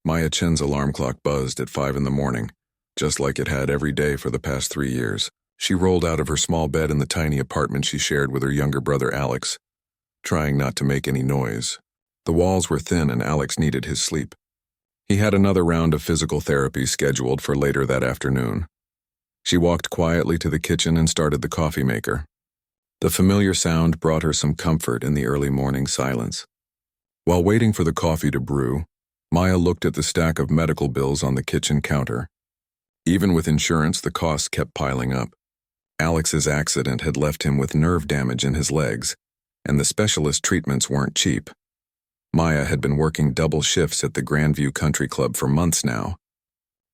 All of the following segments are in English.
Maya Chen's alarm clock buzzed at 5 in the morning, just like it had every day for the past 3 years. She rolled out of her small bed in the tiny apartment she shared with her younger brother Alex, trying not to make any noise. The walls were thin and Alex needed his sleep. He had another round of physical therapy scheduled for later that afternoon. She walked quietly to the kitchen and started the coffee maker. The familiar sound brought her some comfort in the early morning silence. While waiting for the coffee to brew, Maya looked at the stack of medical bills on the kitchen counter. Even with insurance, the costs kept piling up. Alex's accident had left him with nerve damage in his legs, and the specialist treatments weren't cheap. Maya had been working double shifts at the Grandview Country Club for months now.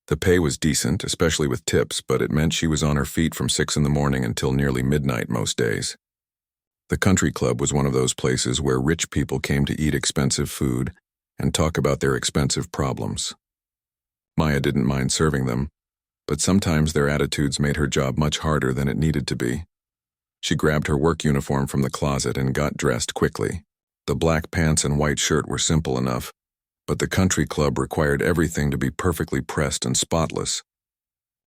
The pay was decent, especially with tips, but it meant she was on her feet from 6 in the morning until nearly midnight most days. The country club was one of those places where rich people came to eat expensive food and talk about their expensive problems. Maya didn't mind serving them, but sometimes their attitudes made her job much harder than it needed to be. She grabbed her work uniform from the closet and got dressed quickly. The black pants and white shirt were simple enough, but the country club required everything to be perfectly pressed and spotless.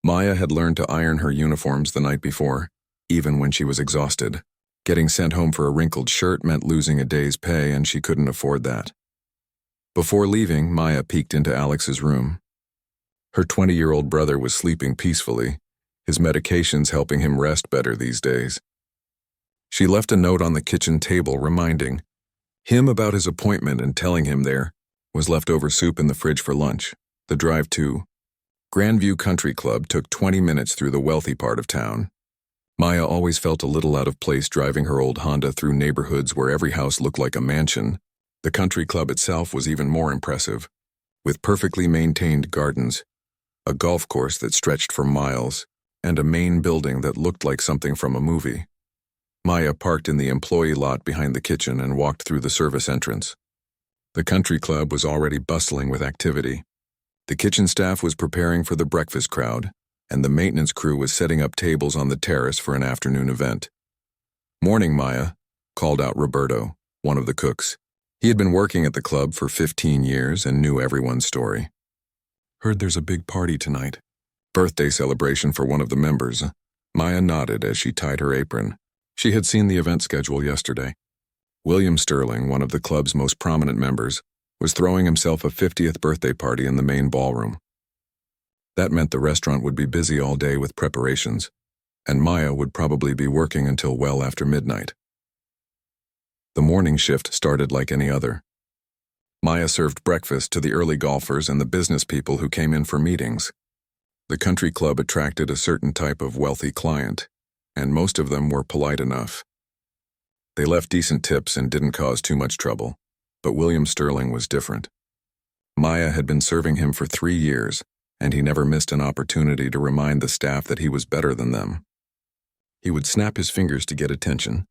Maya had learned to iron her uniforms the night before, even when she was exhausted. Getting sent home for a wrinkled shirt meant losing a day's pay, and she couldn't afford that. Before leaving, Maya peeked into Alex's room. Her 20-year-old brother was sleeping peacefully, his medications helping him rest better these days. She left a note on the kitchen table reminding him about his appointment and telling him there was leftover soup in the fridge for lunch. The drive to Grandview Country Club took 20 minutes through the wealthy part of town. Maya always felt a little out of place driving her old Honda through neighborhoods where every house looked like a mansion. The country club itself was even more impressive, with perfectly maintained gardens, a golf course that stretched for miles, and a main building that looked like something from a movie. Maya parked in the employee lot behind the kitchen and walked through the service entrance. The country club was already bustling with activity. The kitchen staff was preparing for the breakfast crowd, and the maintenance crew was setting up tables on the terrace for an afternoon event. "Morning, Maya," called out Roberto, one of the cooks. He had been working at the club for 15 years and knew everyone's story. "Heard there's a big party tonight. Birthday celebration for one of the members." Maya nodded as she tied her apron. She had seen the event schedule yesterday. William Sterling, one of the club's most prominent members, was throwing himself a 50th birthday party in the main ballroom. That meant the restaurant would be busy all day with preparations, and Maya would probably be working until well after midnight. The morning shift started like any other. Maya served breakfast to the early golfers and the business people who came in for meetings. The country club attracted a certain type of wealthy client, and most of them were polite enough. They left decent tips and didn't cause too much trouble, but William Sterling was different. Maya had been serving him for 3 years, and he never missed an opportunity to remind the staff that he was better than them. He would snap his fingers to get attention,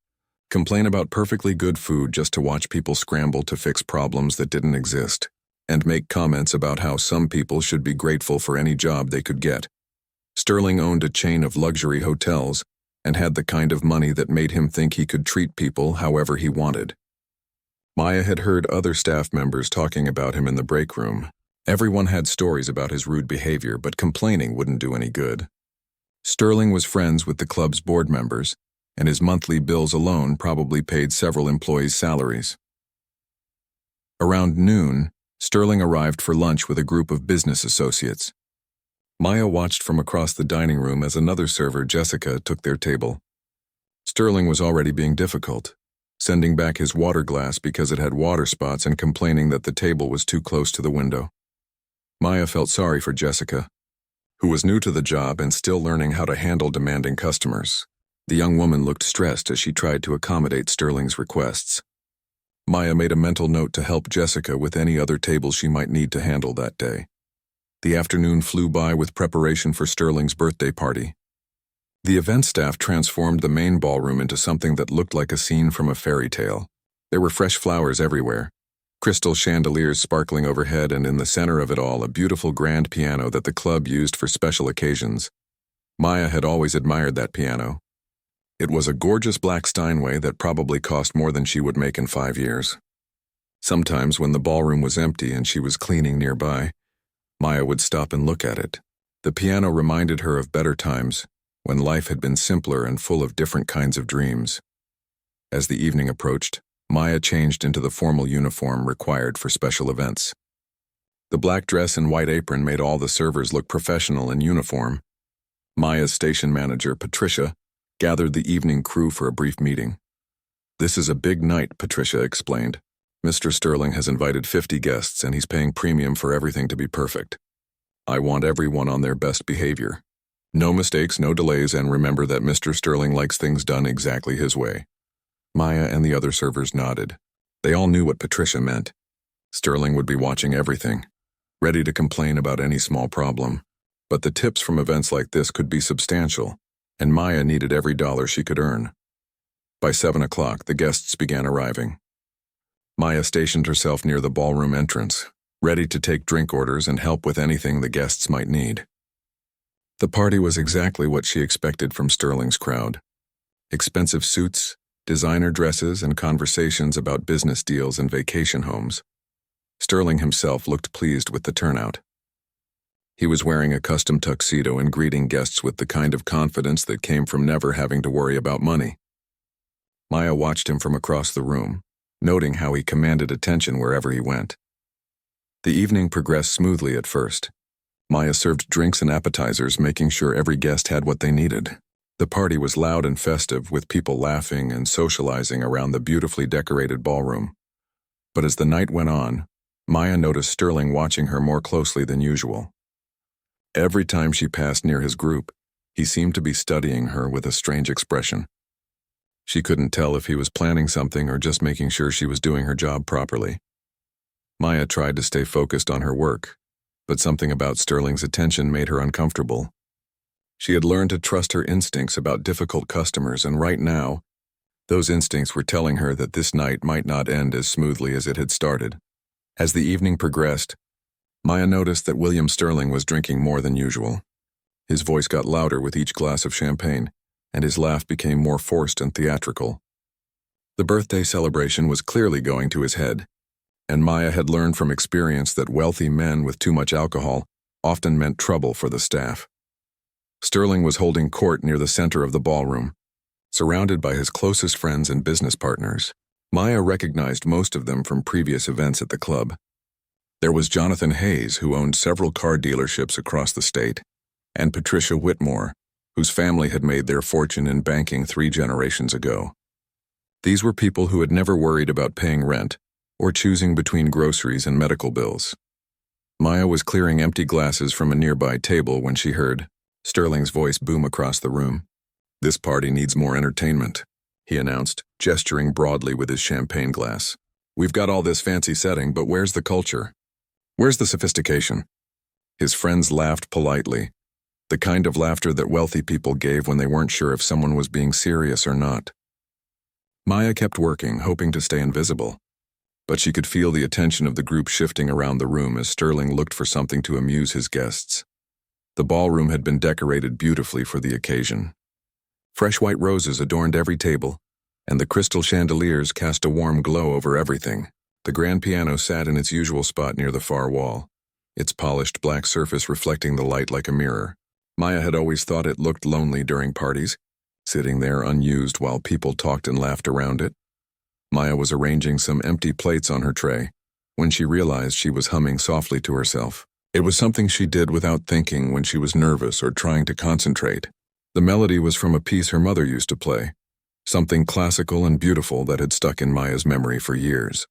complain about perfectly good food just to watch people scramble to fix problems that didn't exist, and make comments about how some people should be grateful for any job they could get. Sterling owned a chain of luxury hotels and had the kind of money that made him think he could treat people however he wanted. Maya had heard other staff members talking about him in the break room. Everyone had stories about his rude behavior, but complaining wouldn't do any good. Sterling was friends with the club's board members, and his monthly bills alone probably paid several employees' salaries. Around noon, Sterling arrived for lunch with a group of business associates. Maya watched from across the dining room as another server, Jessica, took their table. Sterling was already being difficult, sending back his water glass because it had water spots and complaining that the table was too close to the window. Maya felt sorry for Jessica, who was new to the job and still learning how to handle demanding customers. The young woman looked stressed as she tried to accommodate Sterling's requests. Maya made a mental note to help Jessica with any other tables she might need to handle that day. The afternoon flew by with preparation for Sterling's birthday party. The event staff transformed the main ballroom into something that looked like a scene from a fairy tale. There were fresh flowers everywhere, crystal chandeliers sparkling overhead, and in the center of it all, a beautiful grand piano that the club used for special occasions. Maya had always admired that piano. It was a gorgeous black Steinway that probably cost more than she would make in 5 years. Sometimes when the ballroom was empty and she was cleaning nearby, Maya would stop and look at it. The piano reminded her of better times, when life had been simpler and full of different kinds of dreams. As the evening approached, Maya changed into the formal uniform required for special events. The black dress and white apron made all the servers look professional in uniform. Maya's station manager, Patricia, gathered the evening crew for a brief meeting. "This is a big night," Patricia explained. "Mr. Sterling has invited 50 guests and he's paying premium for everything to be perfect. I want everyone on their best behavior. No mistakes, no delays, and remember that Mr. Sterling likes things done exactly his way." Maya and the other servers nodded. They all knew what Patricia meant. Sterling would be watching everything, ready to complain about any small problem. But the tips from events like this could be substantial, and Maya needed every dollar she could earn. By 7 o'clock, the guests began arriving. Maya stationed herself near the ballroom entrance, ready to take drink orders and help with anything the guests might need. The party was exactly what she expected from Sterling's crowd. Expensive suits, designer dresses, and conversations about business deals and vacation homes. Sterling himself looked pleased with the turnout. He was wearing a custom tuxedo and greeting guests with the kind of confidence that came from never having to worry about money. Maya watched him from across the room, noting how he commanded attention wherever he went. The evening progressed smoothly at first. Maya served drinks and appetizers, making sure every guest had what they needed. The party was loud and festive, with people laughing and socializing around the beautifully decorated ballroom. But as the night went on, Maya noticed Sterling watching her more closely than usual. Every time she passed near his group, he seemed to be studying her with a strange expression. She couldn't tell if he was planning something or just making sure she was doing her job properly. Maya tried to stay focused on her work, but something about Sterling's attention made her uncomfortable. She had learned to trust her instincts about difficult customers, and right now, those instincts were telling her that this night might not end as smoothly as it had started. As the evening progressed, Maya noticed that William Sterling was drinking more than usual. His voice got louder with each glass of champagne, and his laugh became more forced and theatrical. The birthday celebration was clearly going to his head, and Maya had learned from experience that wealthy men with too much alcohol often meant trouble for the staff. Sterling was holding court near the center of the ballroom, surrounded by his closest friends and business partners. Maya recognized most of them from previous events at the club. There was Jonathan Hayes, who owned several car dealerships across the state, and Patricia Whitmore, whose family had made their fortune in banking 3 generations ago. These were people who had never worried about paying rent or choosing between groceries and medical bills. Maya was clearing empty glasses from a nearby table when she heard Sterling's voice boom across the room. "This party needs more entertainment," he announced, gesturing broadly with his champagne glass. "We've got all this fancy setting, but where's the culture? Where's the sophistication?" His friends laughed politely, the kind of laughter that wealthy people gave when they weren't sure if someone was being serious or not. Maya kept working, hoping to stay invisible, but she could feel the attention of the group shifting around the room as Sterling looked for something to amuse his guests. The ballroom had been decorated beautifully for the occasion. Fresh white roses adorned every table, and the crystal chandeliers cast a warm glow over everything. The grand piano sat in its usual spot near the far wall, its polished black surface reflecting the light like a mirror. Maya had always thought it looked lonely during parties, sitting there unused while people talked and laughed around it. Maya was arranging some empty plates on her tray when she realized she was humming softly to herself. It was something she did without thinking when she was nervous or trying to concentrate. The melody was from a piece her mother used to play, something classical and beautiful that had stuck in Maya's memory for years.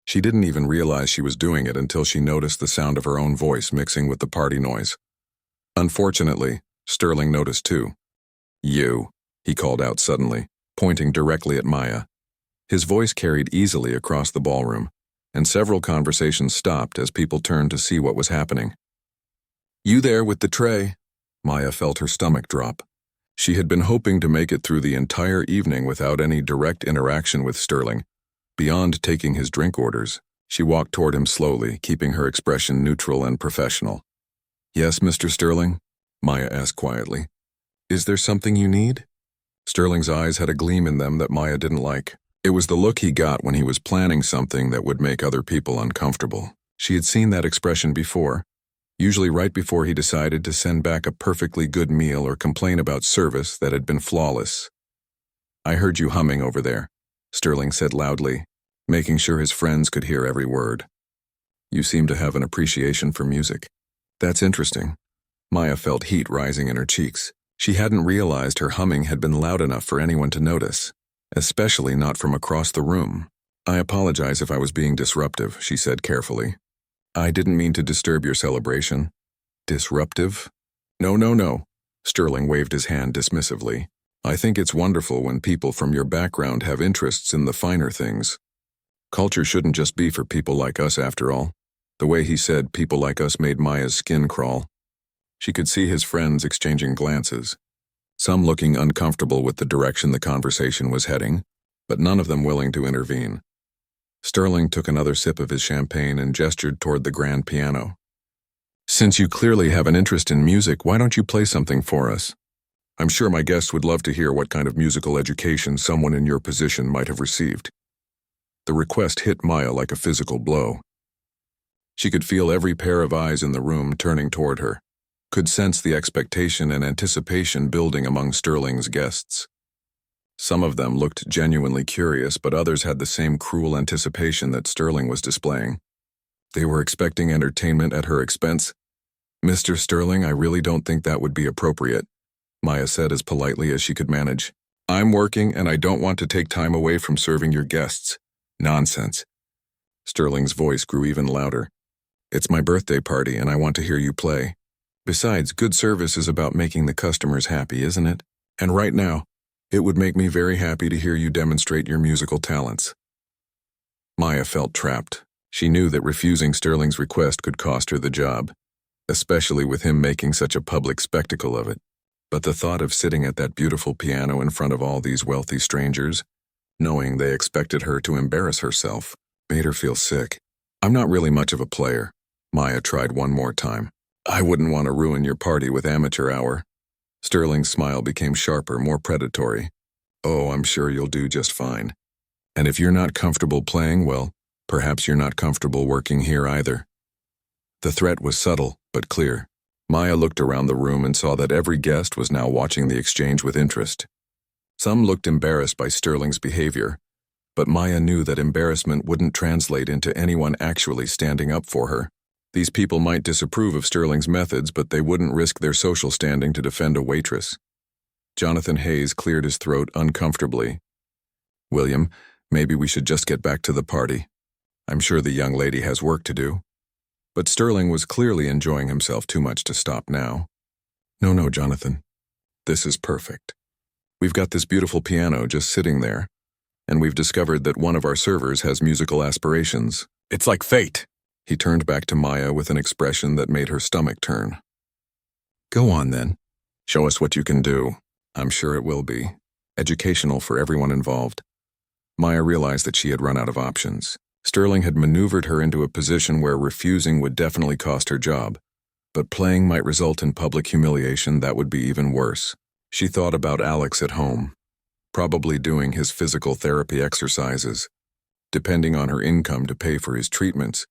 She didn't even realize she was doing it until she noticed the sound of her own voice mixing with the party noise. Unfortunately, Sterling noticed too. "You," he called out suddenly, pointing directly at Maya. His voice carried easily across the ballroom, and several conversations stopped as people turned to see what was happening. "You there with the tray?" Maya felt her stomach drop. She had been hoping to make it through the entire evening without any direct interaction with Sterling. Beyond taking his drink orders, she walked toward him slowly, keeping her expression neutral and professional. "Yes, Mr. Sterling?" Maya asked quietly. "Is there something you need?" Sterling's eyes had a gleam in them that Maya didn't like. It was the look he got when he was planning something that would make other people uncomfortable. She had seen that expression before, usually right before he decided to send back a perfectly good meal or complain about service that had been flawless. "I heard you humming over there," Sterling said loudly, making sure his friends could hear every word. "You seem to have an appreciation for music." "That's interesting." Maya felt heat rising in her cheeks. She hadn't realized her humming had been loud enough for anyone to notice, especially not from across the room. "I apologize if I was being disruptive," she said carefully. "I didn't mean to disturb your celebration." "Disruptive?" "No, no, no." Sterling waved his hand dismissively. "I think it's wonderful when people from your background have interests in the finer things. Culture shouldn't just be for people like us after all." The way he said people like us made Maya's skin crawl. She could see his friends exchanging glances, some looking uncomfortable with the direction the conversation was heading, but none of them willing to intervene. Sterling took another sip of his champagne and gestured toward the grand piano. "Since you clearly have an interest in music, why don't you play something for us? I'm sure my guests would love to hear what kind of musical education someone in your position might have received." The request hit Maya like a physical blow. She could feel every pair of eyes in the room turning toward her, could sense the expectation and anticipation building among Sterling's guests. Some of them looked genuinely curious, but others had the same cruel anticipation that Sterling was displaying. They were expecting entertainment at her expense. "Mr. Sterling, I really don't think that would be appropriate," Maya said as politely as she could manage. "I'm working and I don't want to take time away from serving your guests." "Nonsense." Sterling's voice grew even louder. "It's my birthday party and I want to hear you play. Besides, good service is about making the customers happy, isn't it? And right now, it would make me very happy to hear you demonstrate your musical talents." Maya felt trapped. She knew that refusing Sterling's request could cost her the job, especially with him making such a public spectacle of it. But the thought of sitting at that beautiful piano in front of all these wealthy strangers, knowing they expected her to embarrass herself, made her feel sick. "I'm not really much of a player." Maya tried one more time. "I wouldn't want to ruin your party with amateur hour." Sterling's smile became sharper, more predatory. "Oh, I'm sure you'll do just fine. And if you're not comfortable playing, well, perhaps you're not comfortable working here either." The threat was subtle, but clear. Maya looked around the room and saw that every guest was now watching the exchange with interest. Some looked embarrassed by Sterling's behavior, but Maya knew that embarrassment wouldn't translate into anyone actually standing up for her. These people might disapprove of Sterling's methods, but they wouldn't risk their social standing to defend a waitress. Jonathan Hayes cleared his throat uncomfortably. "William, maybe we should just get back to the party. I'm sure the young lady has work to do." But Sterling was clearly enjoying himself too much to stop now. "No, no, Jonathan. This is perfect. We've got this beautiful piano just sitting there, and we've discovered that one of our servers has musical aspirations. It's like fate." He turned back to Maya with an expression that made her stomach turn. "Go on, then. Show us what you can do. I'm sure it will be educational for everyone involved." Maya realized that she had run out of options. Sterling had maneuvered her into a position where refusing would definitely cost her job, but playing might result in public humiliation that would be even worse. She thought about Alex at home, probably doing his physical therapy exercises, depending on her income to pay for his treatments.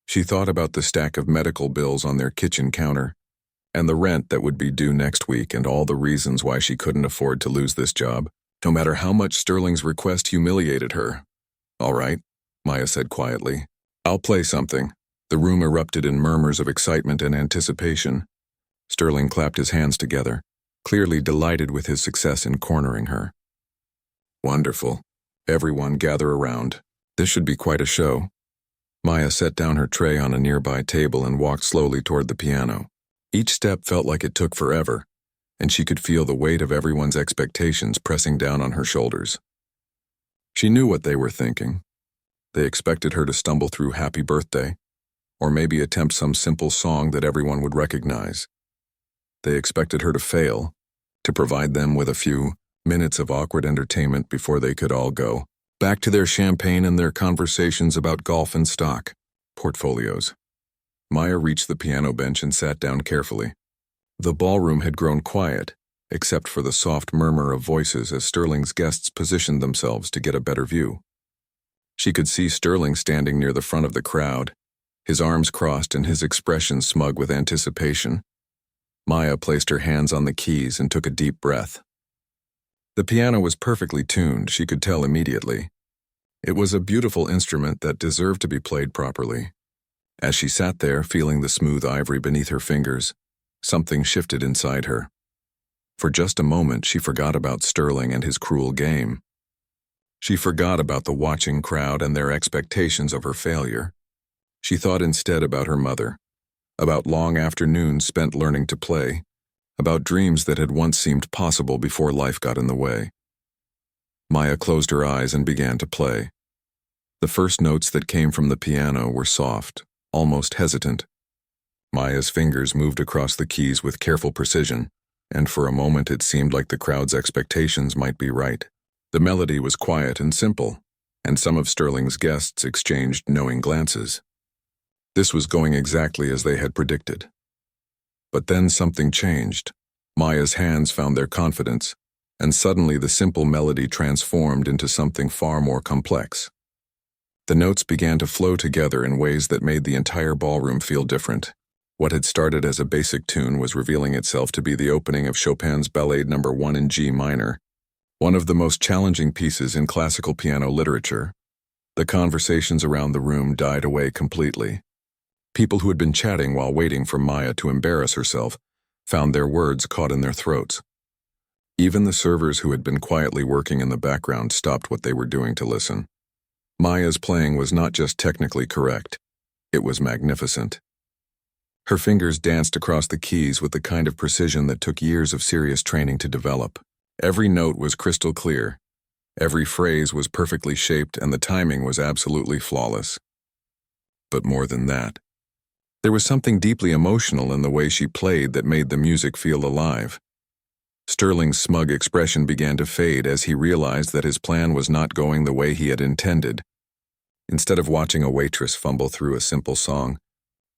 She thought about the stack of medical bills on their kitchen counter, and the rent that would be due next week, and all the reasons why she couldn't afford to lose this job, no matter how much Sterling's request humiliated her. "All right," Maya said quietly. "I'll play something." The room erupted in murmurs of excitement and anticipation. Sterling clapped his hands together, clearly delighted with his success in cornering her. "Wonderful. Everyone gather around. This should be quite a show." Maya set down her tray on a nearby table and walked slowly toward the piano. Each step felt like it took forever, and she could feel the weight of everyone's expectations pressing down on her shoulders. She knew what they were thinking. They expected her to stumble through Happy Birthday, or maybe attempt some simple song that everyone would recognize. They expected her to fail, to provide them with a few minutes of awkward entertainment before they could all go back to their champagne and their conversations about golf and stock portfolios. Maya reached the piano bench and sat down carefully. The ballroom had grown quiet, except for the soft murmur of voices as Sterling's guests positioned themselves to get a better view. She could see Sterling standing near the front of the crowd, his arms crossed and his expression smug with anticipation. Maya placed her hands on the keys and took a deep breath. The piano was perfectly tuned, she could tell immediately. It was a beautiful instrument that deserved to be played properly. As she sat there, feeling the smooth ivory beneath her fingers, something shifted inside her. For just a moment, she forgot about Sterling and his cruel game. She forgot about the watching crowd and their expectations of her failure. She thought instead about her mother, about long afternoons spent learning to play, about dreams that had once seemed possible before life got in the way. Maya closed her eyes and began to play. The first notes that came from the piano were soft, almost hesitant. Maya's fingers moved across the keys with careful precision, and for a moment it seemed like the crowd's expectations might be right. The melody was quiet and simple, and some of Sterling's guests exchanged knowing glances. This was going exactly as they had predicted. But then something changed. Maya's hands found their confidence, and suddenly the simple melody transformed into something far more complex. The notes began to flow together in ways that made the entire ballroom feel different. What had started as a basic tune was revealing itself to be the opening of Chopin's Ballade No. 1 in G minor, one of the most challenging pieces in classical piano literature. The conversations around the room died away completely. People who had been chatting while waiting for Maya to embarrass herself found their words caught in their throats. Even the servers who had been quietly working in the background stopped what they were doing to listen. Maya's playing was not just technically correct, it was magnificent. Her fingers danced across the keys with the kind of precision that took years of serious training to develop. Every note was crystal clear. Every phrase was perfectly shaped, and the timing was absolutely flawless. But more than that, there was something deeply emotional in the way she played that made the music feel alive. Sterling's smug expression began to fade as he realized that his plan was not going the way he had intended. Instead of watching a waitress fumble through a simple song,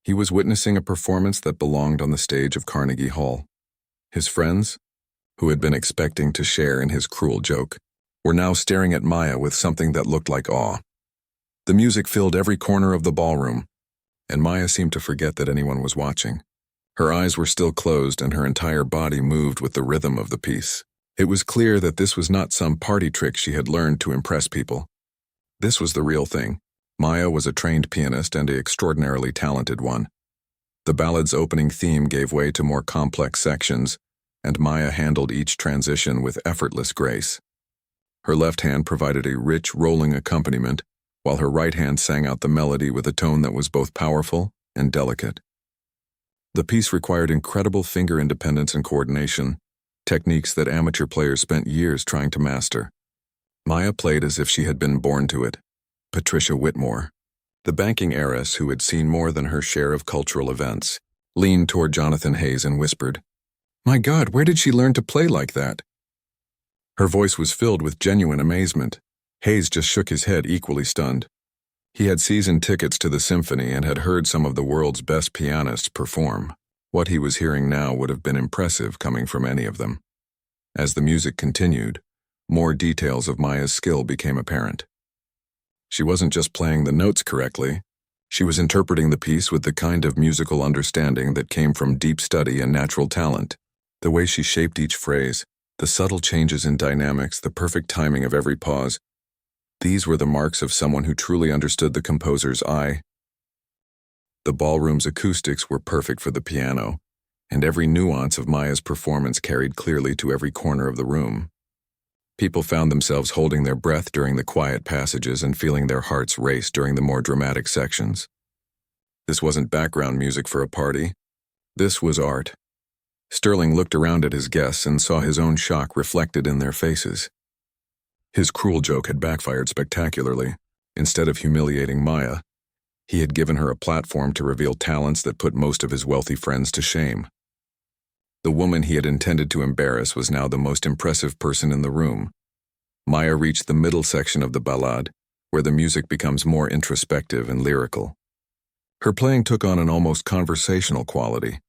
he was witnessing a performance that belonged on the stage of Carnegie Hall. His friends, who had been expecting to share in his cruel joke, were now staring at Maya with something that looked like awe. The music filled every corner of the ballroom, and Maya seemed to forget that anyone was watching. Her eyes were still closed and her entire body moved with the rhythm of the piece. It was clear that this was not some party trick she had learned to impress people. This was the real thing. Maya was a trained pianist and an extraordinarily talented one. The ballad's opening theme gave way to more complex sections, and Maya handled each transition with effortless grace. Her left hand provided a rich, rolling accompaniment, while her right hand sang out the melody with a tone that was both powerful and delicate. The piece required incredible finger independence and coordination, techniques that amateur players spent years trying to master. Maya played as if she had been born to it. Patricia Whitmore, the banking heiress who had seen more than her share of cultural events, leaned toward Jonathan Hayes and whispered, "My God, where did she learn to play like that?" Her voice was filled with genuine amazement. Hayes just shook his head, equally stunned. He had season tickets to the symphony and had heard some of the world's best pianists perform. What he was hearing now would have been impressive coming from any of them. As the music continued, more details of Maya's skill became apparent. She wasn't just playing the notes correctly, she was interpreting the piece with the kind of musical understanding that came from deep study and natural talent. The way she shaped each phrase, the subtle changes in dynamics, the perfect timing of every pause, these were the marks of someone who truly understood the composer's eye. The ballroom's acoustics were perfect for the piano, and every nuance of Maya's performance carried clearly to every corner of the room. People found themselves holding their breath during the quiet passages and feeling their hearts race during the more dramatic sections. This wasn't background music for a party. This was art. Sterling looked around at his guests and saw his own shock reflected in their faces. His cruel joke had backfired spectacularly. Instead of humiliating Maya, he had given her a platform to reveal talents that put most of his wealthy friends to shame. The woman he had intended to embarrass was now the most impressive person in the room. Maya reached the middle section of the ballade, where the music becomes more introspective and lyrical. Her playing took on an almost conversational quality,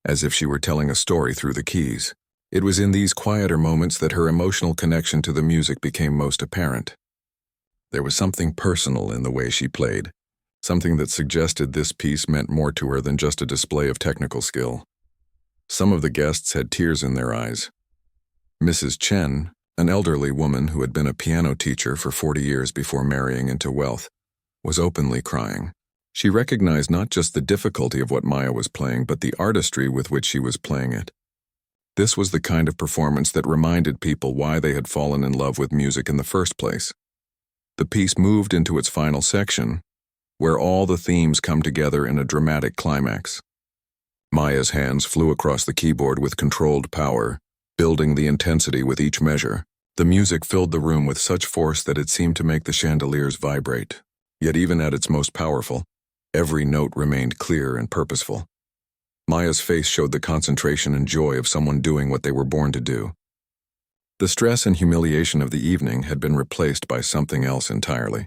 as if she were telling a story through the keys. It was in these quieter moments that her emotional connection to the music became most apparent. There was something personal in the way she played, something that suggested this piece meant more to her than just a display of technical skill. Some of the guests had tears in their eyes. Mrs. Chen, an elderly woman who had been a piano teacher for 40 years before marrying into wealth, was openly crying. She recognized not just the difficulty of what Maya was playing, but the artistry with which she was playing it. This was the kind of performance that reminded people why they had fallen in love with music in the first place. The piece moved into its final section, where all the themes come together in a dramatic climax. Maya's hands flew across the keyboard with controlled power, building the intensity with each measure. The music filled the room with such force that it seemed to make the chandeliers vibrate. Yet even at its most powerful, every note remained clear and purposeful. Maya's face showed the concentration and joy of someone doing what they were born to do. The stress and humiliation of the evening had been replaced by something else entirely.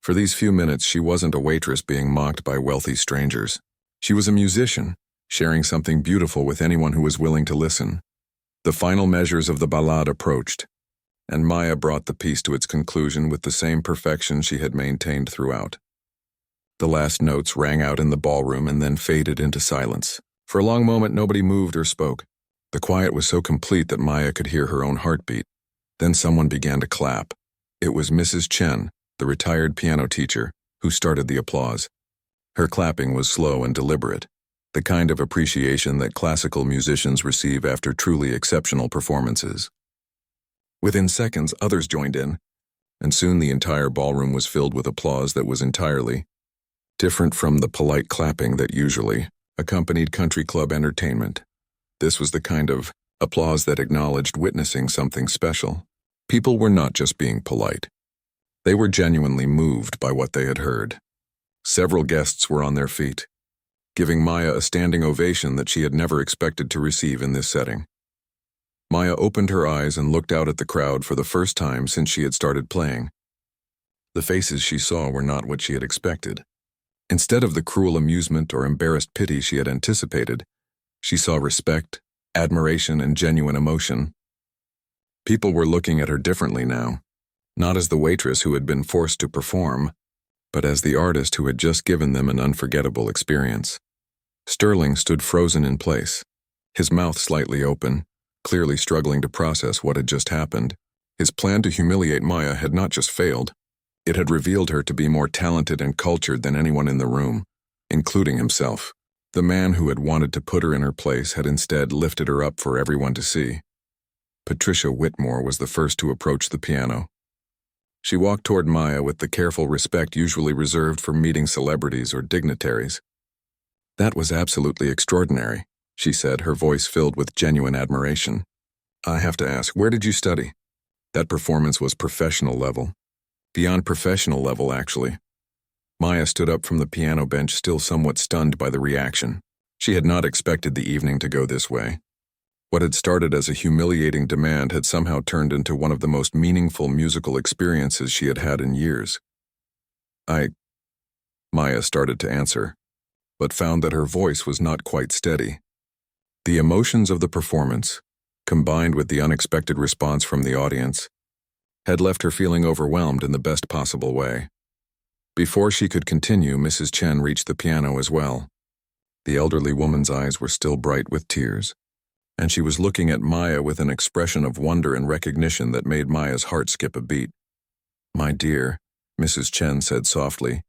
For these few minutes, she wasn't a waitress being mocked by wealthy strangers. She was a musician, sharing something beautiful with anyone who was willing to listen. The final measures of the ballade approached, and Maya brought the piece to its conclusion with the same perfection she had maintained throughout. The last notes rang out in the ballroom and then faded into silence. For a long moment, nobody moved or spoke. The quiet was so complete that Maya could hear her own heartbeat. Then someone began to clap. It was Mrs. Chen, the retired piano teacher, who started the applause. Her clapping was slow and deliberate, the kind of appreciation that classical musicians receive after truly exceptional performances. Within seconds, others joined in, and soon the entire ballroom was filled with applause that was entirely different from the polite clapping that usually accompanied country club entertainment. This was the kind of applause that acknowledged witnessing something special. People were not just being polite. They were genuinely moved by what they had heard. Several guests were on their feet, giving Maya a standing ovation that she had never expected to receive in this setting. Maya opened her eyes and looked out at the crowd for the first time since she had started playing. The faces she saw were not what she had expected. Instead of the cruel amusement or embarrassed pity she had anticipated, she saw respect, admiration, and genuine emotion. People were looking at her differently now, not as the waitress who had been forced to perform, but as the artist who had just given them an unforgettable experience. Sterling stood frozen in place, his mouth slightly open, clearly struggling to process what had just happened. His plan to humiliate Maya had not just failed, it had revealed her to be more talented and cultured than anyone in the room, including himself. The man who had wanted to put her in her place had instead lifted her up for everyone to see. Patricia Whitmore was the first to approach the piano. She walked toward Maya with the careful respect usually reserved for meeting celebrities or dignitaries. "That was absolutely extraordinary," she said, her voice filled with genuine admiration. "I have to ask, where did you study?" "That performance was professional level. Beyond professional level, actually." Maya stood up from the piano bench, still somewhat stunned by the reaction. She had not expected the evening to go this way. What had started as a humiliating demand had somehow turned into one of the most meaningful musical experiences she had had in years. Maya started to answer, but found that her voice was not quite steady. The emotions of the performance, combined with the unexpected response from the audience, had left her feeling overwhelmed in the best possible way. Before she could continue, Mrs. Chen reached the piano as well. The elderly woman's eyes were still bright with tears, and she was looking at Maya with an expression of wonder and recognition that made Maya's heart skip a beat. "My dear," Mrs. Chen said softly,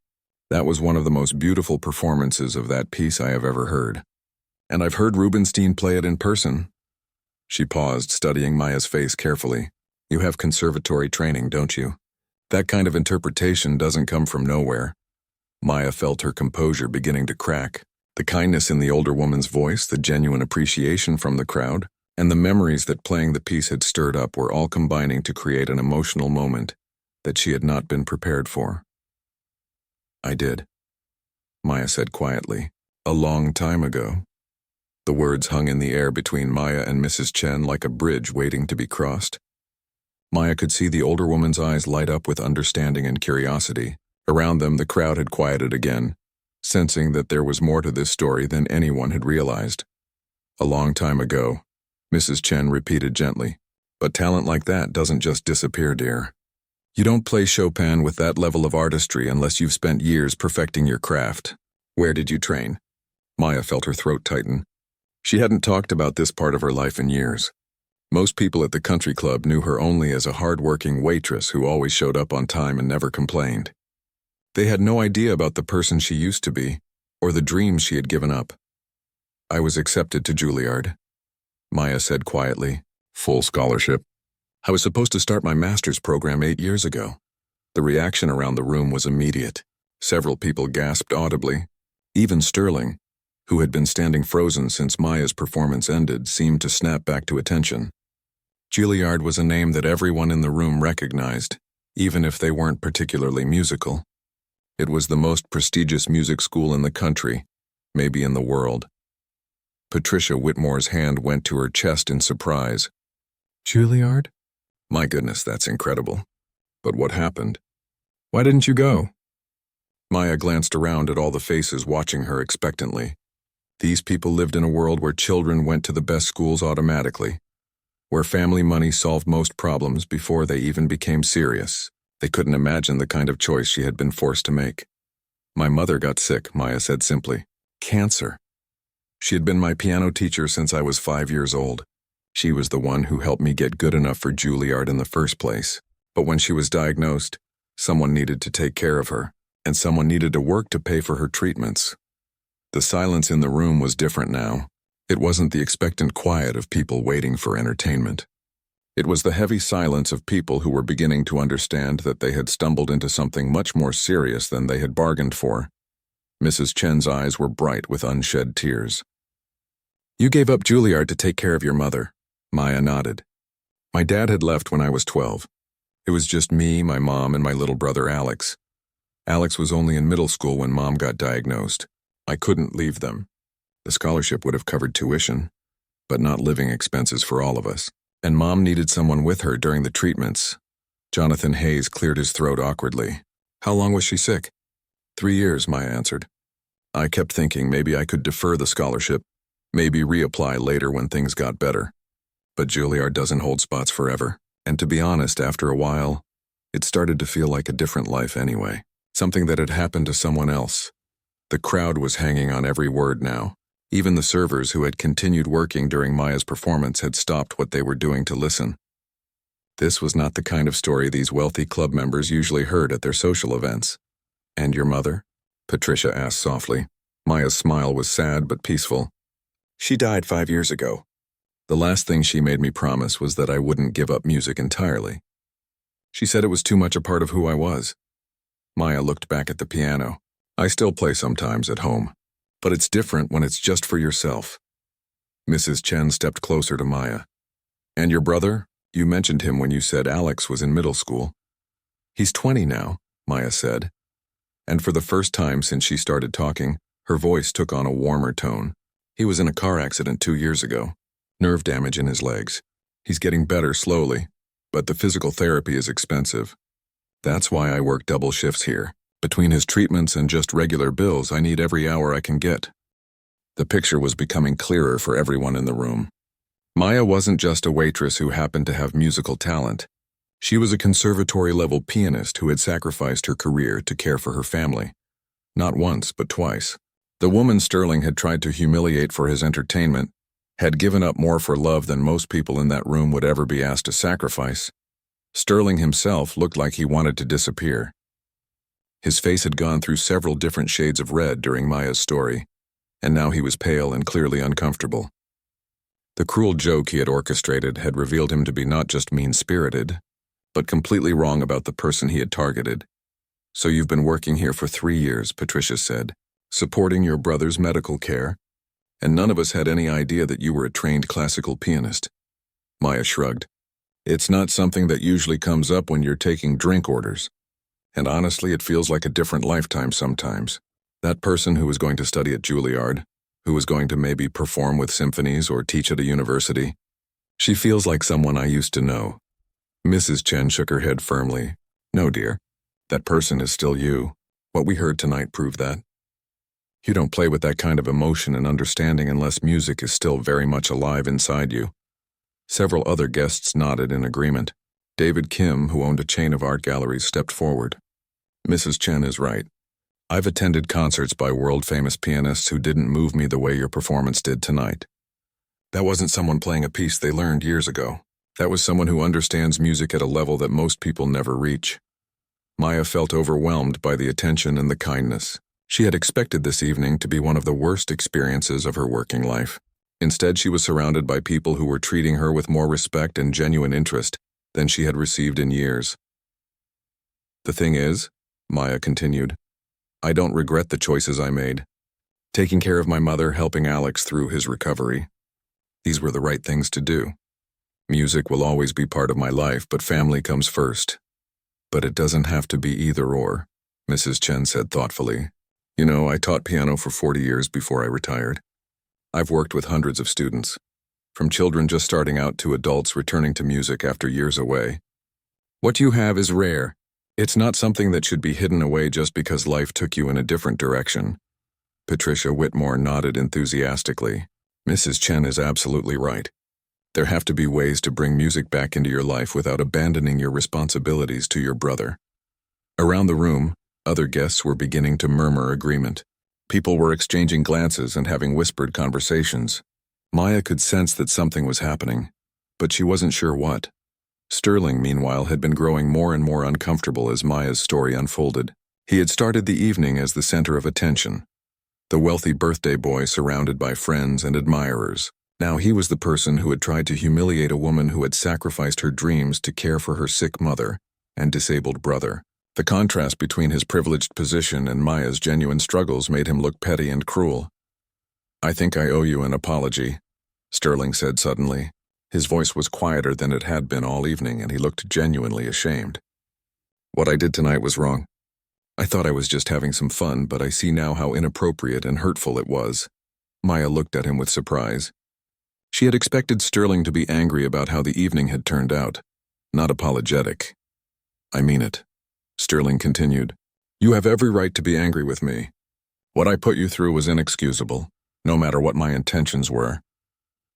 "that was one of the most beautiful performances of that piece I have ever heard. And I've heard Rubinstein play it in person." She paused, studying Maya's face carefully. "You have conservatory training, don't you? That kind of interpretation doesn't come from nowhere." Maya felt her composure beginning to crack. The kindness in the older woman's voice, the genuine appreciation from the crowd, and the memories that playing the piece had stirred up were all combining to create an emotional moment that she had not been prepared for. "I did," Maya said quietly. "A long time ago." The words hung in the air between Maya and Mrs. Chen like a bridge waiting to be crossed. Maya could see the older woman's eyes light up with understanding and curiosity. Around them, the crowd had quieted again, sensing that there was more to this story than anyone had realized. "A long time ago," Mrs. Chen repeated gently. "But talent like that doesn't just disappear, dear. You don't play Chopin with that level of artistry unless you've spent years perfecting your craft. Where did you train? Maya felt her throat tighten. She hadn't talked about this part of her life in years. Most people at the country club knew her only as a hard-working waitress who always showed up on time and never complained. They had no idea about the person she used to be, or the dreams she had given up. I was accepted to Juilliard, Maya said quietly. Full scholarship. I was supposed to start my master's program 8 years ago. The reaction around the room was immediate. Several people gasped audibly. Even Sterling, who had been standing frozen since Maya's performance ended, seemed to snap back to attention. Juilliard was a name that everyone in the room recognized, even if they weren't particularly musical. It was the most prestigious music school in the country, maybe in the world. Patricia Whitmore's hand went to her chest in surprise. Juilliard? My goodness, that's incredible. But what happened? Why didn't you go? Maya glanced around at all the faces watching her expectantly. These people lived in a world where children went to the best schools automatically, where family money solved most problems before they even became serious. They couldn't imagine the kind of choice she had been forced to make. My mother got sick, Maya said simply. Cancer. She had been my piano teacher since I was 5 years old. She was the one who helped me get good enough for Juilliard in the first place. But when she was diagnosed, someone needed to take care of her, and someone needed to work to pay for her treatments. The silence in the room was different now. It wasn't the expectant quiet of people waiting for entertainment. It was the heavy silence of people who were beginning to understand that they had stumbled into something much more serious than they had bargained for. Mrs. Chen's eyes were bright with unshed tears. You gave up Juilliard to take care of your mother. Maya nodded. My dad had left when I was 12. It was just me, my mom, and my little brother Alex. Alex was only in middle school when Mom got diagnosed. I couldn't leave them. The scholarship would have covered tuition, but not living expenses for all of us. And Mom needed someone with her during the treatments. Jonathan Hayes cleared his throat awkwardly. How long was she sick? 3 years, Maya answered. I kept thinking maybe I could defer the scholarship, maybe reapply later when things got better. But Juilliard doesn't hold spots forever. And to be honest, after a while, it started to feel like a different life anyway. Something that had happened to someone else. The crowd was hanging on every word now. Even the servers who had continued working during Maya's performance had stopped what they were doing to listen. This was not the kind of story these wealthy club members usually heard at their social events. And your mother? Patricia asked softly. Maya's smile was sad but peaceful. She died 5 years ago. The last thing she made me promise was that I wouldn't give up music entirely. She said it was too much a part of who I was. Maya looked back at the piano. I still play sometimes at home, but it's different when it's just for yourself. Mrs. Chen stepped closer to Maya. And your brother? You mentioned him when you said Alex was in middle school. He's 20 now, Maya said. And for the first time since she started talking, her voice took on a warmer tone. He was in a car accident 2 years ago. Nerve damage in his legs. He's getting better slowly, but the physical therapy is expensive. That's why I work double shifts here. Between his treatments and just regular bills, I need every hour I can get. The picture was becoming clearer for everyone in the room. Maya wasn't just a waitress who happened to have musical talent. She was a conservatory-level pianist who had sacrificed her career to care for her family. Not once, but twice. The woman Sterling had tried to humiliate for his entertainment had given up more for love than most people in that room would ever be asked to sacrifice. Sterling himself looked like he wanted to disappear. His face had gone through several different shades of red during Maya's story, and now he was pale and clearly uncomfortable. The cruel joke he had orchestrated had revealed him to be not just mean-spirited, but completely wrong about the person he had targeted. So you've been working here for 3 years, Patricia said, supporting your brother's medical care, and none of us had any idea that you were a trained classical pianist. Maya shrugged. It's not something that usually comes up when you're taking drink orders. And honestly, it feels like a different lifetime sometimes. That person who was going to study at Juilliard, who was going to maybe perform with symphonies or teach at a university, she feels like someone I used to know. Mrs. Chen shook her head firmly. No, dear. That person is still you. What we heard tonight proved that. You don't play with that kind of emotion and understanding unless music is still very much alive inside you. Several other guests nodded in agreement. David Kim, who owned a chain of art galleries, stepped forward. Mrs. Chen is right. I've attended concerts by world-famous pianists who didn't move me the way your performance did tonight. That wasn't someone playing a piece they learned years ago. That was someone who understands music at a level that most people never reach. Maya felt overwhelmed by the attention and the kindness. She had expected this evening to be one of the worst experiences of her working life. Instead, she was surrounded by people who were treating her with more respect and genuine interest than she had received in years. The thing is, Maya continued, I don't regret the choices I made. Taking care of my mother, helping Alex through his recovery. These were the right things to do. Music will always be part of my life, but family comes first. But it doesn't have to be either or, Mrs. Chen said thoughtfully. You know, I taught piano for 40 years before I retired. I've worked with hundreds of students, from children just starting out to adults returning to music after years away. What you have is rare. It's not something that should be hidden away just because life took you in a different direction. Patricia Whitmore nodded enthusiastically. Mrs. Chen is absolutely right. There have to be ways to bring music back into your life without abandoning your responsibilities to your brother. Around the room, other guests were beginning to murmur agreement. People were exchanging glances and having whispered conversations. Maya could sense that something was happening, but she wasn't sure what. Sterling, meanwhile, had been growing more and more uncomfortable as Maya's story unfolded. He had started the evening as the center of attention, the wealthy birthday boy surrounded by friends and admirers. Now he was the person who had tried to humiliate a woman who had sacrificed her dreams to care for her sick mother and disabled brother. The contrast between his privileged position and Maya's genuine struggles made him look petty and cruel. I think I owe you an apology, Sterling said suddenly. His voice was quieter than it had been all evening, and he looked genuinely ashamed. What I did tonight was wrong. I thought I was just having some fun, but I see now how inappropriate and hurtful it was. Maya looked at him with surprise. She had expected Sterling to be angry about how the evening had turned out, not apologetic. I mean it, Sterling continued. You have every right to be angry with me. What I put you through was inexcusable, no matter what my intentions were.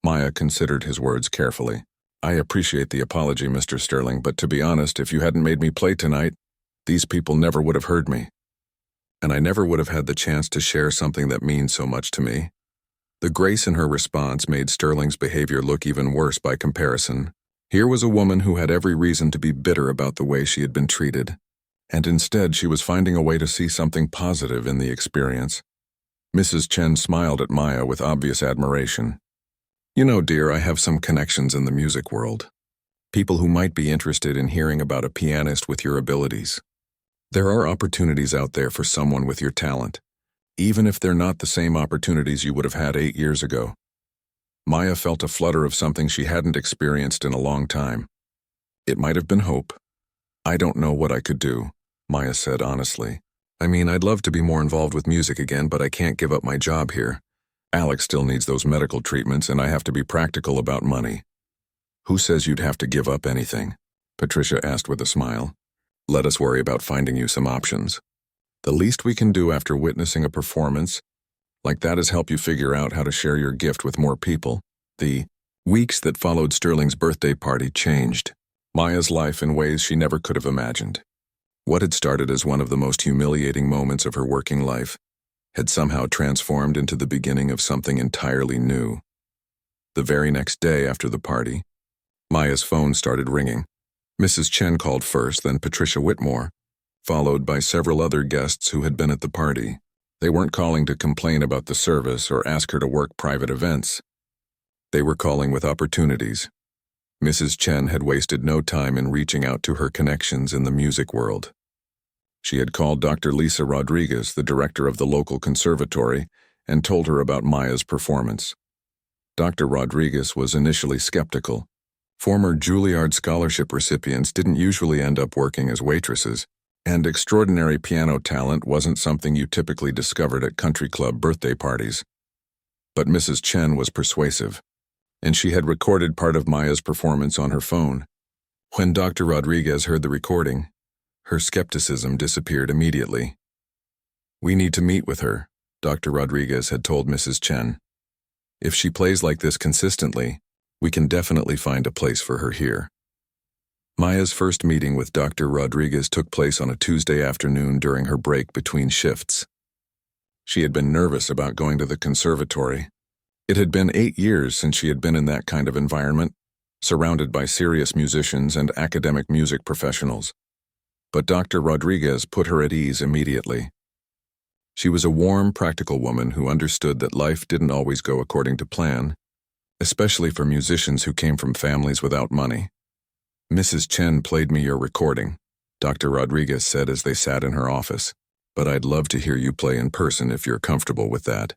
Maya considered his words carefully. I appreciate the apology, Mr. Sterling, but to be honest, if you hadn't made me play tonight, these people never would have heard me. And I never would have had the chance to share something that means so much to me. The grace in her response made Sterling's behavior look even worse by comparison. Here was a woman who had every reason to be bitter about the way she had been treated, and instead she was finding a way to see something positive in the experience. Mrs. Chen smiled at Maya with obvious admiration. You know, dear, I have some connections in the music world. People who might be interested in hearing about a pianist with your abilities. There are opportunities out there for someone with your talent, even if they're not the same opportunities you would have had 8 years ago. Maya felt a flutter of something she hadn't experienced in a long time. It might have been hope. I don't know what I could do, Maya said honestly. I mean, I'd love to be more involved with music again, but I can't give up my job here. Alex still needs those medical treatments, and I have to be practical about money. Who says you'd have to give up anything? Patricia asked with a smile. Let us worry about finding you some options. The least we can do after witnessing a performance like that is help you figure out how to share your gift with more people. The weeks that followed Sterling's birthday party changed Maya's life in ways she never could have imagined. What had started as one of the most humiliating moments of her working life had somehow transformed into the beginning of something entirely new. The very next day after the party, Maya's phone started ringing. Mrs. Chen called first, then Patricia Whitmore, followed by several other guests who had been at the party. They weren't calling to complain about the service or ask her to work private events. They were calling with opportunities. Mrs. Chen had wasted no time in reaching out to her connections in the music world. She had called Dr. Lisa Rodriguez, the director of the local conservatory, and told her about Maya's performance. Dr. Rodriguez was initially skeptical. Former Juilliard scholarship recipients didn't usually end up working as waitresses, and extraordinary piano talent wasn't something you typically discovered at country club birthday parties. But Mrs. Chen was persuasive, and she had recorded part of Maya's performance on her phone. When Dr. Rodriguez heard the recording, her skepticism disappeared immediately. We need to meet with her, Dr. Rodriguez had told Mrs. Chen. If she plays like this consistently, we can definitely find a place for her here. Maya's first meeting with Dr. Rodriguez took place on a Tuesday afternoon during her break between shifts. She had been nervous about going to the conservatory. It had been 8 years since she had been in that kind of environment, surrounded by serious musicians and academic music professionals. But Dr. Rodriguez put her at ease immediately. She was a warm, practical woman who understood that life didn't always go according to plan, especially for musicians who came from families without money. "Mrs. Chen played me your recording," Dr. Rodriguez said as they sat in her office, "but I'd love to hear you play in person if you're comfortable with that."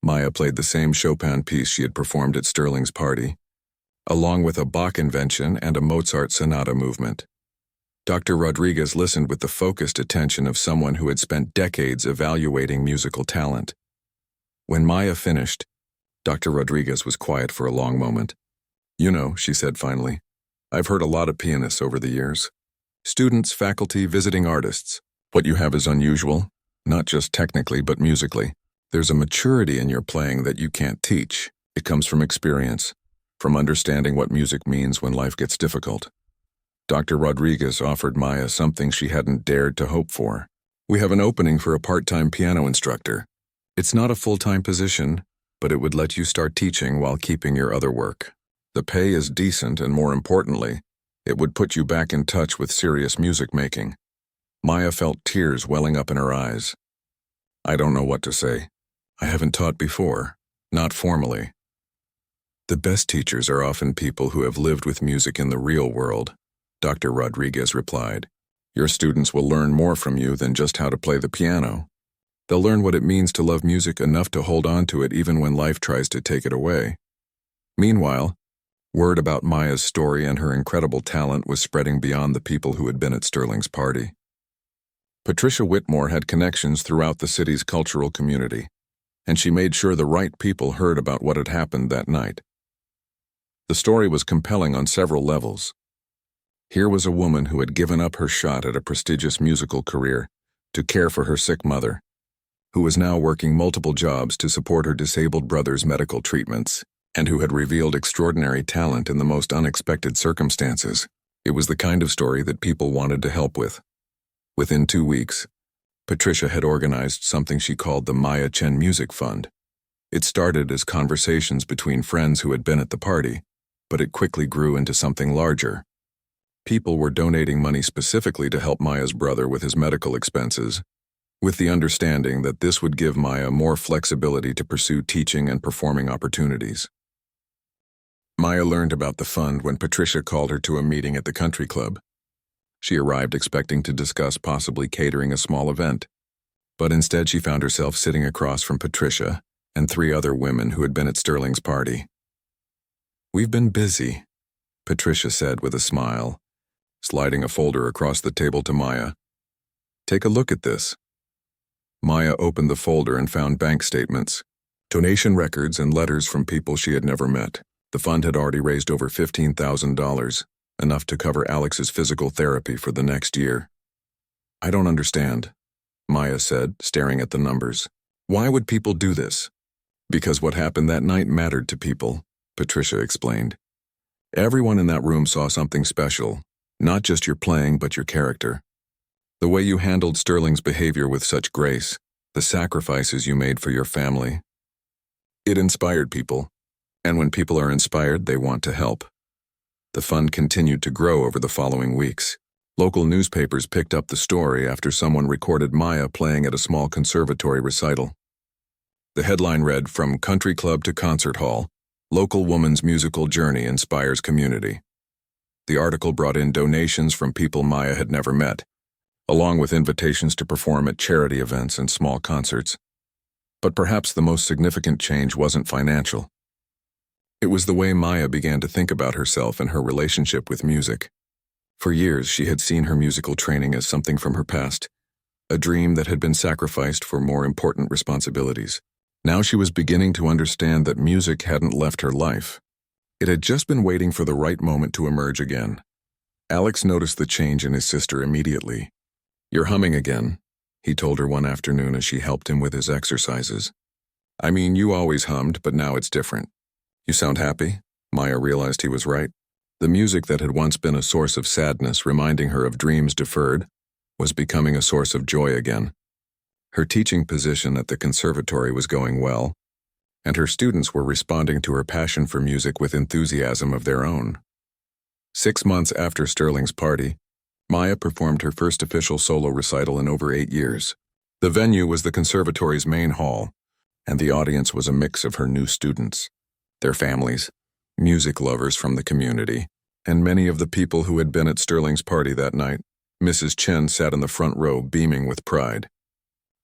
Maya played the same Chopin piece she had performed at Sterling's party, along with a Bach invention and a Mozart sonata movement. Dr. Rodriguez listened with the focused attention of someone who had spent decades evaluating musical talent. When Maya finished, Dr. Rodriguez was quiet for a long moment. "You know," she said finally, "I've heard a lot of pianists over the years. Students, faculty, visiting artists. What you have is unusual, not just technically but musically. There's a maturity in your playing that you can't teach. It comes from experience, from understanding what music means when life gets difficult." Dr. Rodriguez offered Maya something she hadn't dared to hope for. "We have an opening for a part-time piano instructor. It's not a full-time position, but it would let you start teaching while keeping your other work. The pay is decent, and more importantly, it would put you back in touch with serious music making." Maya felt tears welling up in her eyes. "I don't know what to say. I haven't taught before, not formally." "The best teachers are often people who have lived with music in the real world," Dr. Rodriguez replied. "Your students will learn more from you than just how to play the piano. They'll learn what it means to love music enough to hold on to it even when life tries to take it away." Meanwhile, word about Maya's story and her incredible talent was spreading beyond the people who had been at Sterling's party. Patricia Whitmore had connections throughout the city's cultural community, and she made sure the right people heard about what had happened that night. The story was compelling on several levels. Here was a woman who had given up her shot at a prestigious musical career to care for her sick mother, who was now working multiple jobs to support her disabled brother's medical treatments, and who had revealed extraordinary talent in the most unexpected circumstances. It was the kind of story that people wanted to help with. Within 2 weeks, Patricia had organized something she called the Maya Chen Music Fund. It started as conversations between friends who had been at the party, but it quickly grew into something larger. People were donating money specifically to help Maya's brother with his medical expenses, with the understanding that this would give Maya more flexibility to pursue teaching and performing opportunities. Maya learned about the fund when Patricia called her to a meeting at the country club. She arrived expecting to discuss possibly catering a small event, but instead she found herself sitting across from Patricia and 3 other women who had been at Sterling's party. "We've been busy," Patricia said with a smile, sliding a folder across the table to Maya. "Take a look at this." Maya opened the folder and found bank statements, donation records, and letters from people she had never met. The fund had already raised over $15,000, enough to cover Alex's physical therapy for the next year. "I don't understand," Maya said, staring at the numbers. "Why would people do this?" "Because what happened that night mattered to people," Patricia explained. "Everyone in that room saw something special, not just your playing but your character. The way you handled Sterling's behavior with such grace, the sacrifices you made for your family. It inspired people, and when people are inspired, they want to help." The fund continued to grow over the following weeks. Local newspapers picked up the story after someone recorded Maya playing at a small conservatory recital. The headline read, "From Country Club to Concert Hall, Local Woman's Musical Journey Inspires Community." The article brought in donations from people Maya had never met, along with invitations to perform at charity events and small concerts. But perhaps the most significant change wasn't financial. It was the way Maya began to think about herself and her relationship with music. For years, she had seen her musical training as something from her past, a dream that had been sacrificed for more important responsibilities. Now she was beginning to understand that music hadn't left her life. It had just been waiting for the right moment to emerge again. Alex noticed the change in his sister immediately. "You're humming again," he told her one afternoon as she helped him with his exercises. "I mean, you always hummed, but now it's different. You sound happy?" Maya realized he was right. The music that had once been a source of sadness, reminding her of dreams deferred, was becoming a source of joy again. Her teaching position at the conservatory was going well, and her students were responding to her passion for music with enthusiasm of their own. 6 months after Sterling's party, Maya performed her first official solo recital in over 8 years. The venue was the conservatory's main hall, and the audience was a mix of her new students, their families, music lovers from the community, and many of the people who had been at Sterling's party that night. Mrs. Chen sat in the front row, beaming with pride.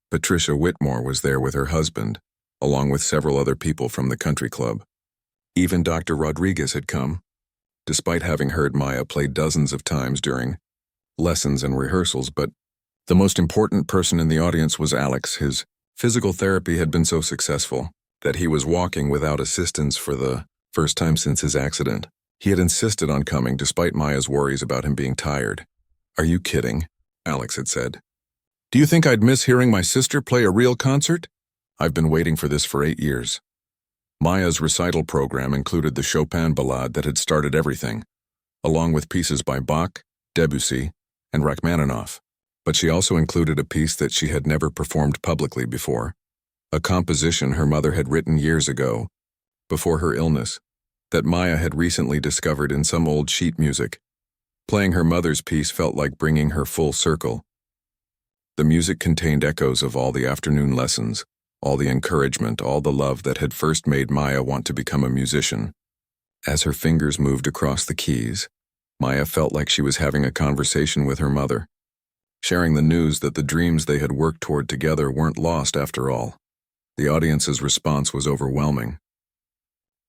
Patricia Whitmore was there with her husband, along with several other people from the country club. Even Dr. Rodriguez had come, despite having heard Maya play dozens of times during lessons and rehearsals, but the most important person in the audience was Alex. His physical therapy had been so successful that he was walking without assistance for the first time since his accident. He had insisted on coming despite Maya's worries about him being tired. "Are you kidding?" Alex had said. "Do you think I'd miss hearing my sister play a real concert? I've been waiting for this for 8 years." Maya's recital program included the Chopin ballade that had started everything, along with pieces by Bach, Debussy, and Rachmaninoff. But she also included a piece that she had never performed publicly before, a composition her mother had written years ago, before her illness, that Maya had recently discovered in some old sheet music. Playing her mother's piece felt like bringing her full circle. The music contained echoes of all the afternoon lessons, all the encouragement, all the love that had first made Maya want to become a musician. As her fingers moved across the keys, Maya felt like she was having a conversation with her mother, sharing the news that the dreams they had worked toward together weren't lost after all. The audience's response was overwhelming.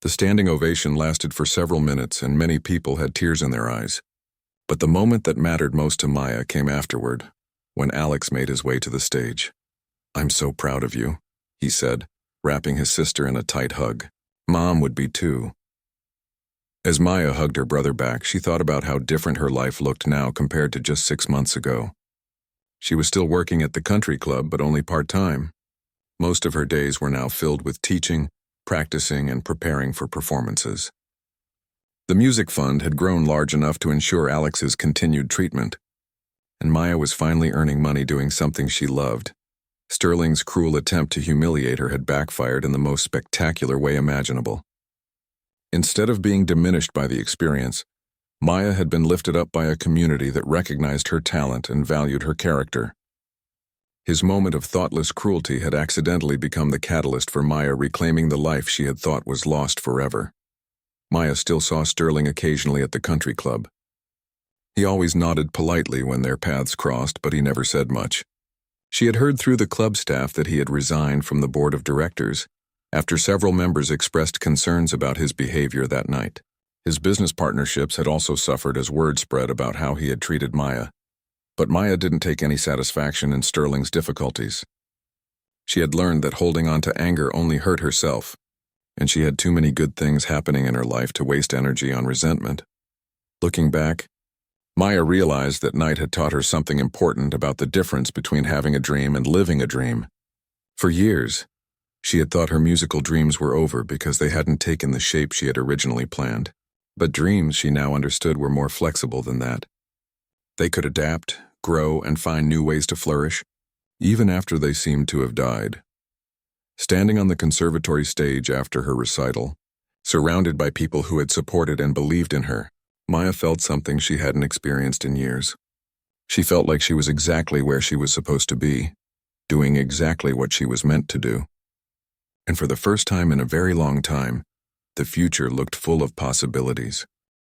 The standing ovation lasted for several minutes, and many people had tears in their eyes. But the moment that mattered most to Maya came afterward, when Alex made his way to the stage. "I'm so proud of you," he said, wrapping his sister in a tight hug. "Mom would be too." As Maya hugged her brother back, she thought about how different her life looked now compared to just 6 months ago. She was still working at the country club, but only part-time. Most of her days were now filled with teaching, practicing, and preparing for performances. The music fund had grown large enough to ensure Alex's continued treatment, and Maya was finally earning money doing something she loved. Sterling's cruel attempt to humiliate her had backfired in the most spectacular way imaginable. Instead of being diminished by the experience, Maya had been lifted up by a community that recognized her talent and valued her character. His moment of thoughtless cruelty had accidentally become the catalyst for Maya reclaiming the life she had thought was lost forever. Maya still saw Sterling occasionally at the country club. He always nodded politely when their paths crossed, but he never said much. She had heard through the club staff that he had resigned from the board of directors after several members expressed concerns about his behavior that night. His business partnerships had also suffered as word spread about how he had treated Maya. But Maya didn't take any satisfaction in Sterling's difficulties. She had learned that holding on to anger only hurt herself, and she had too many good things happening in her life to waste energy on resentment. Looking back, Maya realized that night had taught her something important about the difference between having a dream and living a dream. For years, she had thought her musical dreams were over because they hadn't taken the shape she had originally planned. But dreams, she now understood, were more flexible than that. They could adapt, grow, and find new ways to flourish, even after they seemed to have died. Standing on the conservatory stage after her recital, surrounded by people who had supported and believed in her, Maya felt something she hadn't experienced in years. She felt like she was exactly where she was supposed to be, doing exactly what she was meant to do. And for the first time in a very long time, the future looked full of possibilities.